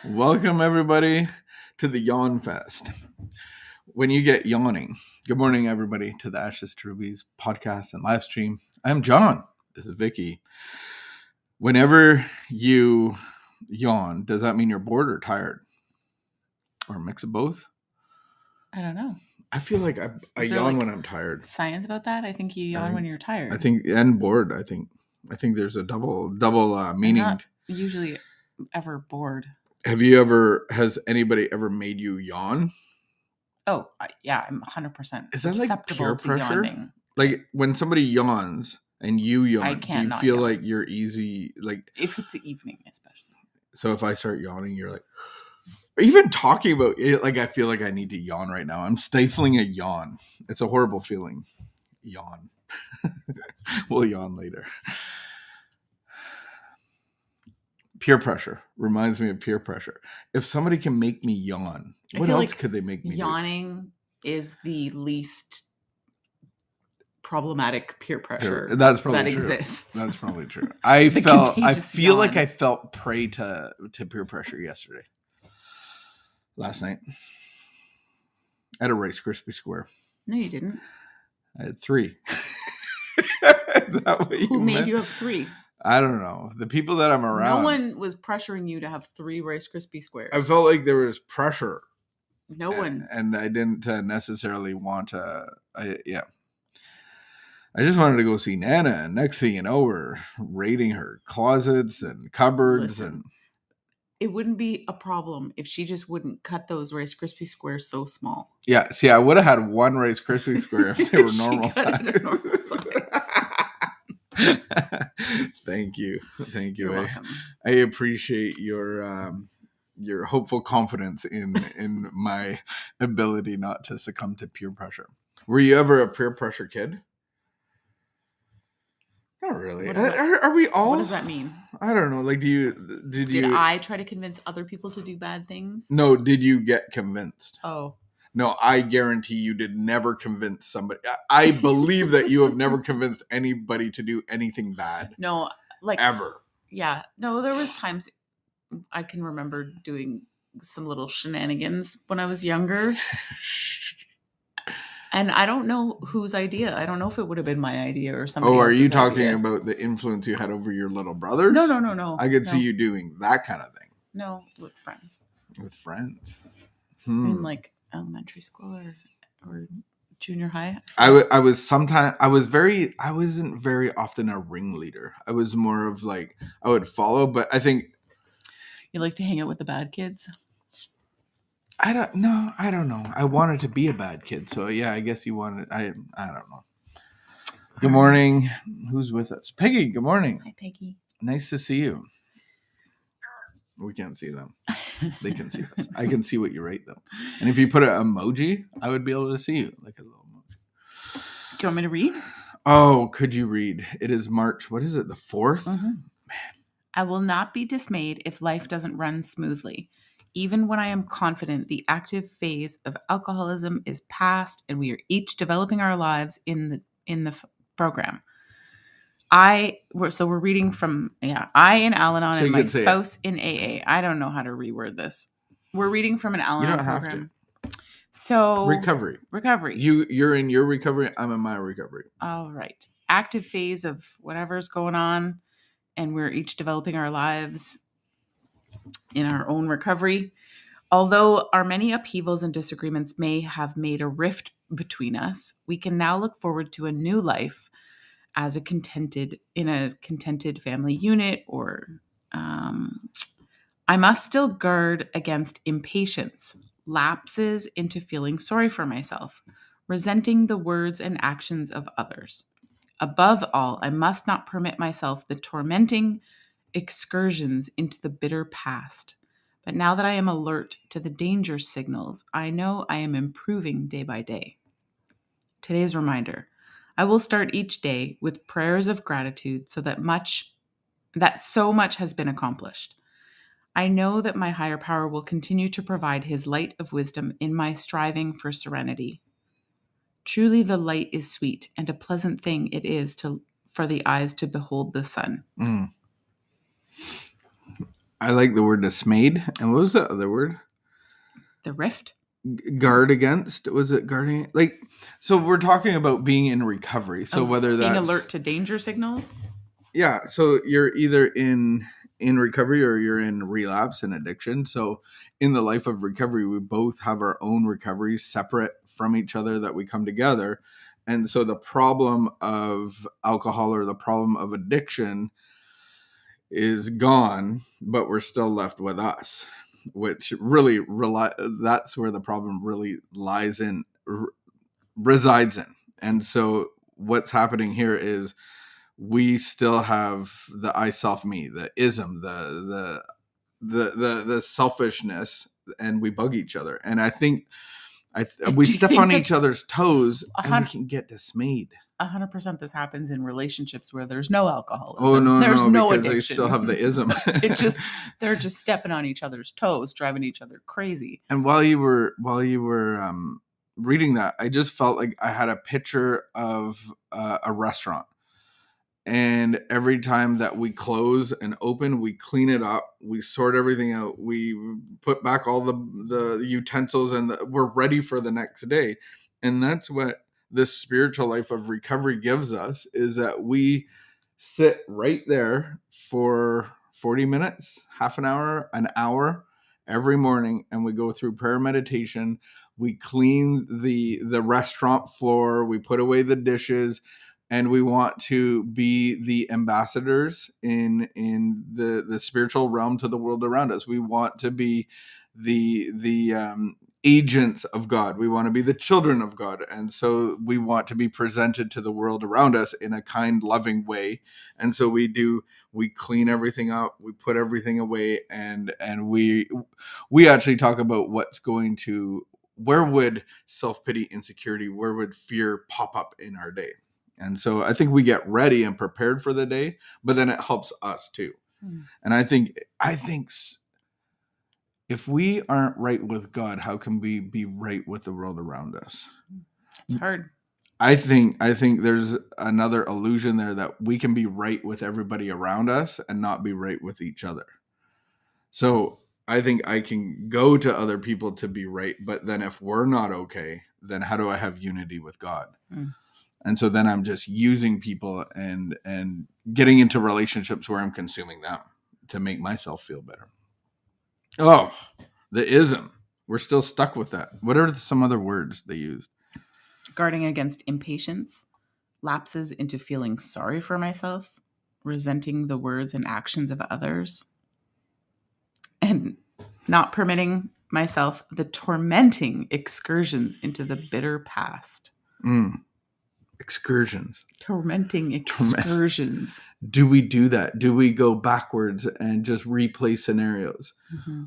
Welcome, everybody, to the Yawn Fest. When you get yawning, good morning, everybody, to the Ashes to Rubies podcast and live stream. I'm John. This is Vicky. Whenever you yawn, does that mean you're bored or tired? Or a mix of both? I don't know. I feel like I yawn when I'm tired. Science about that? I think you yawn when you're tired. I think, and bored, I think there's a double meaning. I'm not usually ever bored. Has anybody ever made you yawn? Oh, yeah, I'm 100% Is that like peer to pressure? yawning. Like when somebody yawns and you yawn, I can't do you feel like you're easy? Like if it's the evening, especially. So if I start yawning, you're like, even talking about it, like I feel like I need to yawn right now. I'm stifling a yawn. It's a horrible feeling. Yawn. We'll yawn later. Peer pressure reminds me of peer pressure. If somebody can make me yawn, what else could they make me yawning is the least problematic peer pressure that exists. That's probably true. I feel like I felt prey to peer pressure yesterday. Last night. I had a Rice Krispie Square. No, you didn't. I had 3. Is that what you Who made meant? you have 3? I don't know. The people that I'm around. No one was pressuring you to have 3 Rice Krispie Squares. I felt like there was pressure. No one. And I didn't necessarily want to. I just wanted to go see Nana. And next thing you know, we're raiding her closets and cupboards. Listen, it wouldn't be a problem if she just wouldn't cut those Rice Krispie Squares so small. Yeah. See, I would have had 1 Rice Krispie Square if they were normal size. Thank you. You're welcome. I appreciate your hopeful confidence in my ability not to succumb to peer pressure. Were you ever a peer pressure kid? Not really. Are we all? What does that mean? I don't know. Like, did I try to convince other people to do bad things? No. Did you get convinced? Oh. No, I guarantee you did never convince somebody. I believe that you have never convinced anybody to do anything bad. No, like ever. Yeah. No, there was times I can remember doing some little shenanigans when I was younger. And I don't know whose idea. I don't know if it would have been my idea or somebody else's idea. Oh, are you talking about the influence you had over your little brothers? No. I could see you doing that kind of thing. No, with friends. With friends. In like elementary school or junior high. I wasn't very often a ringleader. I was more of like, I would follow, but I think. You like to hang out with the bad kids? I don't know. I wanted to be a bad kid. So yeah, I guess you wanted, I don't know. Good morning. Who's with us? Peggy, good morning. Hi, Peggy. Nice to see you. We can't see them. They can see us. I can see what you write, though. And if you put an emoji, I would be able to see you. Like a little emoji. Do you want me to read? Oh, could you read? It is March. What is it? The 4th? Mm-hmm. Man. I will not be dismayed if life doesn't run smoothly. Even when I am confident the active phase of alcoholism is past and we are each developing our lives in the program. We're reading from, I in Al-Anon and my spouse in AA. I don't know how to reword this. We're reading from an Al-Anon program. So recovery. You're in your recovery. I'm in my recovery. All right. Active phase of whatever's going on, and we're each developing our lives in our own recovery. Although our many upheavals and disagreements may have made a rift between us, we can now look forward to a new life as a contented family unit, or I must still guard against impatience, lapses into feeling sorry for myself, resenting the words and actions of others. Above all, I must not permit myself the tormenting excursions into the bitter past. But now that I am alert to the danger signals, I know I am improving day by day. Today's reminder: I will start each day with prayers of gratitude so that so much has been accomplished. I know that my higher power will continue to provide his light of wisdom in my striving for serenity. Truly the light is sweet, and a pleasant thing it is for the eyes to behold the sun. I like the word dismayed. And what was the other word? The rift. Guard against. Was it guarding? Like, so we're talking about being in recovery. So whether Being that's alert to danger signals. yeah, so you're either in recovery or you're in relapse and addiction. So in the life of recovery, we both have our own recoveries separate from each other that we come together. And so the problem of alcohol or the problem of addiction is gone, but we're still left with us, which really that's where the problem really resides in. And so what's happening here is we still have the I self me, the ism, the selfishness, and we bug each other. And I think we Do you step think on that each other's toes, a and we hun- can get dismayed. 100% this happens in relationships where there's no Oh alcoholism, no, there's no, no because they still have addiction. the ism. They're just stepping on each other's toes, driving each other crazy. And while you were reading that, I just felt like I had a picture of a restaurant. And every time that we close and open, we clean it up, we sort everything out, we put back all the utensils, and we're ready for the next day. And that's what this spiritual life of recovery gives us, is that we sit right there for 40 minutes, half an hour every morning, and we go through prayer, meditation, we clean the restaurant floor, we put away the dishes, and we want to be the ambassadors in the spiritual realm to the world around us. We want to be the agents of God. We want to be the children of God, and so we want to be presented to the world around us in a kind, loving way. And so we clean everything up, we put everything away, and we actually talk about where would self-pity, insecurity, where would fear pop up in our day. And so I think we get ready and prepared for the day, but then it helps us too. And I think if we aren't right with God, how can we be right with the world around us? It's hard. I think there's another illusion there, that we can be right with everybody around us and not be right with each other. So I think I can go to other people to be right, but then if we're not okay, then how do I have unity with God? And so then I'm just using people and getting into relationships where I'm consuming them to make myself feel better. Oh, the ism. We're still stuck with that. What are some other words they used? Guarding against impatience, lapses into feeling sorry for myself, resenting the words and actions of others, and not permitting myself the tormenting excursions into the bitter past. Excursions. Tormenting excursions. Do we do that? Do we go backwards and just replay scenarios? Mm-hmm.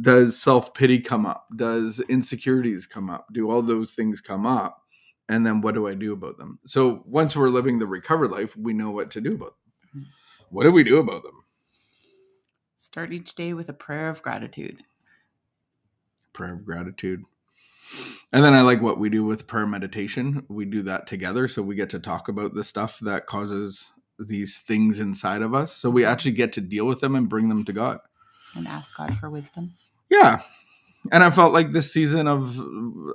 Does self-pity come up? Does insecurities come up? Do all those things come up? And then what do I do about them? So once we're living the recovered life, we know what to do about them. Mm-hmm. What do we do about them? Start each day with a prayer of gratitude. Prayer of gratitude. And then I like what we do with prayer meditation. We do that together. So we get to talk about the stuff that causes these things inside of us. So we actually get to deal with them and bring them to God. And ask God for wisdom. Yeah. And I felt like this season of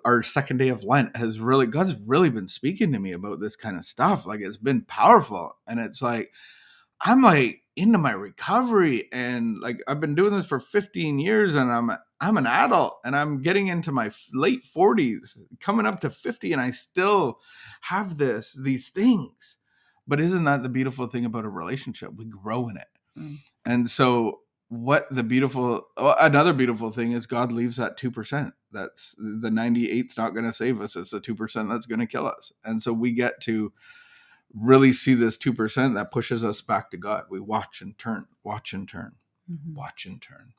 our second day of Lent God's really been speaking to me about this kind of stuff. Like, it's been powerful. And it's like, I'm like into my recovery, and like I've been doing this for 15 years, and I'm an adult, and I'm getting into my late 40s, coming up to 50, and I still have these things. But isn't that the beautiful thing about a relationship? We grow in it. And so another beautiful thing is God leaves that 2%. That's the 98's not going to save us. It's the 2% that's going to kill us. And so we get to really see this 2% that pushes us back to God. We watch and turn, watch and turn, watch and turn,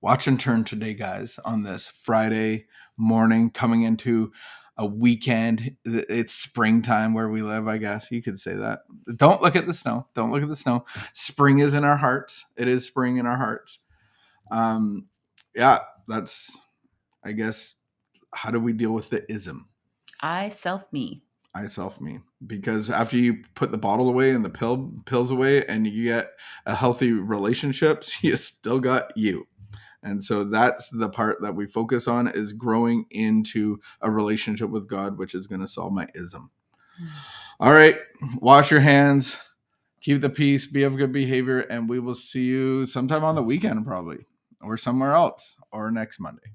watch and turn today, guys, on this Friday morning, coming into a weekend. It's springtime where we live, I guess you could say that. Don't look at the snow. Don't look at the snow. Spring is in our hearts. It is spring in our hearts. Yeah, that's, I guess, how do we deal with the ism? I self me. I self me, because after you put the bottle away and the pills away and you get a healthy relationships, you still got you. And so that's the part that we focus on, is growing into a relationship with God, which is going to solve my ism. All right. Wash your hands, keep the peace, be of good behavior, and we will see you sometime on the weekend, probably, or somewhere else, or next Monday.